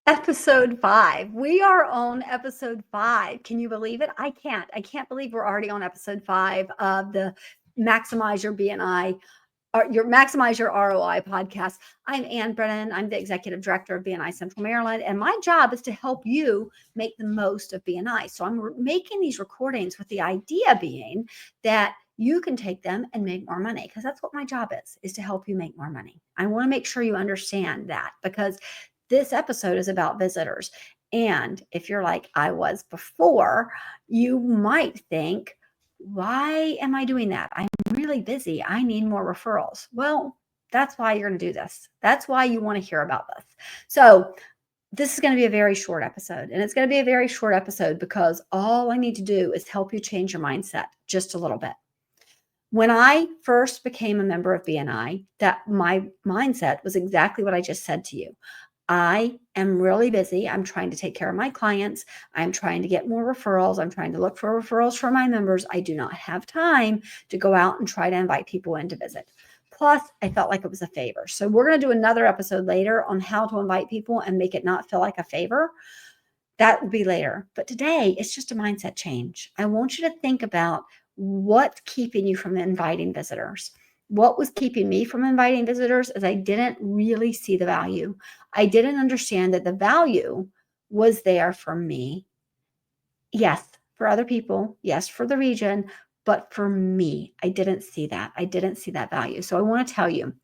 Episode 5. We are on episode 5. Can you believe it? I can't. I can't believe we're already on episode 5 of the Maximize Your BNI or your Maximize Your ROI podcast. I'm Brennan. I'm the executive director of BNI Central Maryland, and my job is to help you make the most of BNI. So I'm making these recordings with the idea being that you can take them and make more money, because that's what my job is to help you make more money. I want to make sure you understand that, because this episode is about visitors. And if you're like I was before, you might think, why am I doing that? I'm really busy. I need more referrals. Well, that's why you're going to do this. That's why you want to hear about this. So, this is going to be a very short episode. And it's going to be a very short episode because all I need to do is help you change your mindset just a little bit. When I first became a member of BNI, that my mindset was exactly what I just said to you. I am really busy. I'm trying to take care of my clients. I'm trying to get more referrals. I'm trying to look for referrals for my members. I do not have time to go out and try to invite people in to visit. Plus, I felt like it was a favor. So we're going to do another episode later on how to invite people and make it not feel like a favor. That will be later. But today, it's just a mindset change. I want you to think about what's keeping you from inviting visitors. What was keeping me from inviting visitors is I didn't really see the value. I didn't understand that the value was there for me. Yes, for other people. Yes, for the region. But for me, I didn't see that. I didn't see that value. So I want to tell you,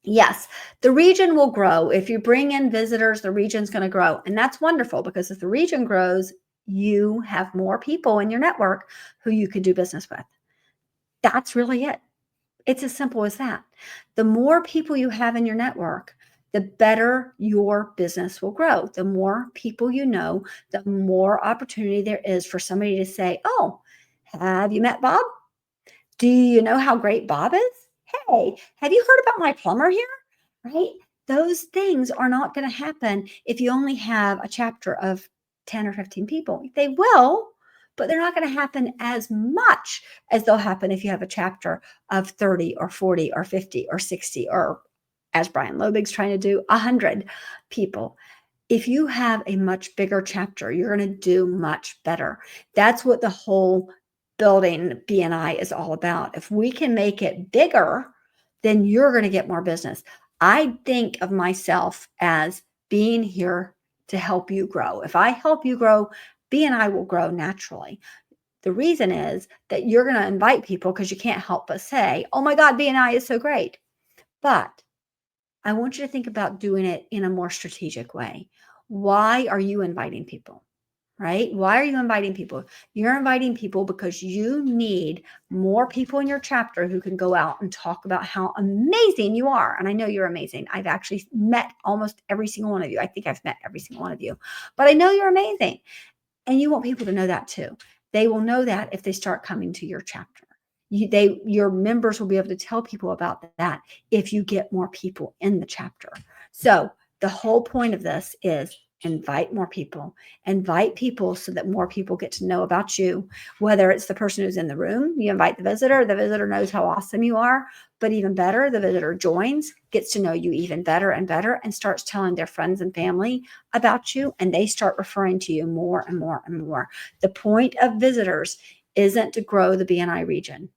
yes, the region will grow. If you bring in visitors, the region's going to grow. And that's wonderful, because if the region grows, you have more people in your network who you can do business with. That's really it. It's as simple as that. The more people you have in your network, the better your business will grow. The more people you know, the more opportunity there is for somebody to say, oh, have you met Bob? Do you know how great Bob is? Hey, have you heard about my plumber here? Right? Those things are not going to happen if you only have a chapter of 10 or 15 people. They will, but they're not going to happen as much as they'll happen if you have a chapter of 30 or 40 or 50 or 60, or as Brian Lobig's trying to do, 100 people. If you have a much bigger chapter, you're going to do much better. That's what the whole building BNI is all about. If we can make it bigger, then you're going to get more business. I think of myself as being here to help you grow. If I help you grow, BNI will grow naturally. The reason is that you're going to invite people because you can't help but say, oh my God, BNI is so great. But I want you to think about doing it in a more strategic way. Why are you inviting people? Right? Why are you inviting people? You're inviting people because you need more people in your chapter who can go out and talk about how amazing you are. And I know you're amazing. I've actually met almost every single one of you. I think I've met every single one of you, but I know you're amazing. And you want people to know that too. They will know that if they start coming to your chapter. Your members will be able to tell people about that if you get more people in the chapter. So the whole point of this is invite more people. Invite people so that more people get to know about you, whether it's the person who's in the room. You invite the visitor knows how awesome you are. But even better, the visitor joins, gets to know you even better, and starts telling their friends and family about you, and they start referring to you more and more and more. The point of visitors isn't to grow the BNI region.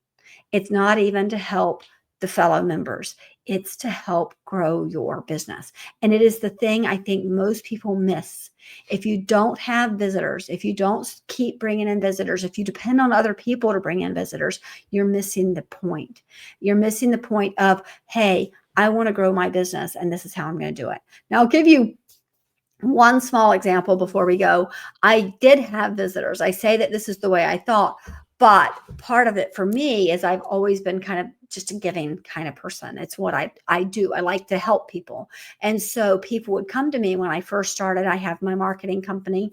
It's not even to help the fellow members. It's to help grow your business. And it is the thing I think most people miss. If you don't have visitors, if you don't keep bringing in visitors, if you depend on other people to bring in visitors, you're missing the point. You're missing the point of, hey, I want to grow my business, and this is how I'm going to do it. Now, I'll give you one small example before we go. I did have visitors. I say that this is the way I thought, but part of it for me is I've always been kind of just a giving kind of person. It's what I do. I like to help people. And so people would come to me when I first started. I have my marketing company,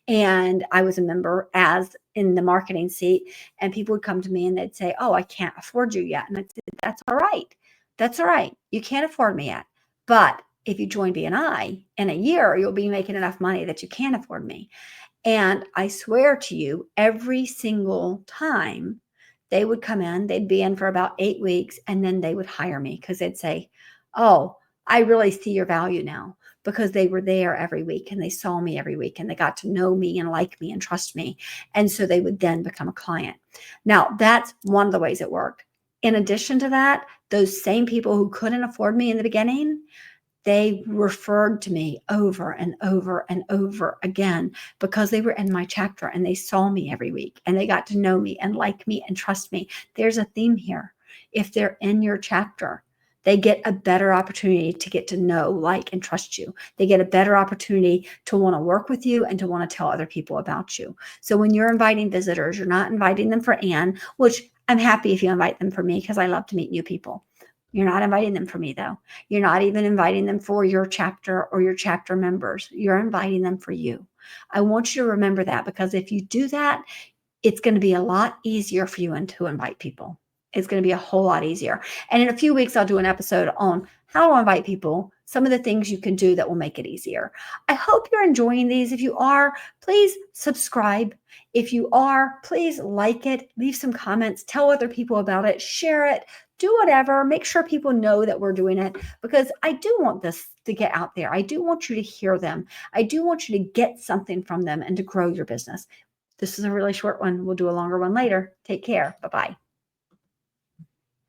and I was a member as in the marketing seat, and people would come to me and they'd say, oh, I can't afford you yet. And I'd say, that's all right. That's all right. You can't afford me yet. But if you join BNI in a year, you'll be making enough money that you can afford me. And I swear to you, every single time they would come in, they'd be in for about 8 weeks, and then they would hire me because they'd say, oh, I really see your value now. because they were there every week and they saw me every week and they got to know me and like me and trust me. And so they would then become a client. Now, that's one of the ways it worked. In addition to that, those same people who couldn't afford me in the beginning, they referred to me over and over and over again because they were in my chapter and they saw me every week and they got to know me and like me and trust me. There's a theme here. If they're in your chapter, they get a better opportunity to get to know, like, and trust you. They get a better opportunity to want to work with you and to want to tell other people about you. So when you're inviting visitors, you're not inviting them for Anne, which I'm happy if you invite them for me because I love to meet new people. You're not inviting them for me, though. You're not even inviting them for your chapter or your chapter members. You're inviting them for you. I want you to remember that, because if you do that, it's going to be a lot easier for you to invite people. It's going to be a whole lot easier. And in a few weeks, I'll do an episode on how to invite people, some of the things you can do that will make it easier. I hope you're enjoying these. If you are, please subscribe. If you are, please like it, leave some comments, tell other people about it, share it, do whatever. Make sure people know that we're doing it, because I do want this to get out there. I do want you to hear them. I do want you to get something from them and to grow your business. This is a really short one. We'll do a longer one later. Take care. Bye-bye.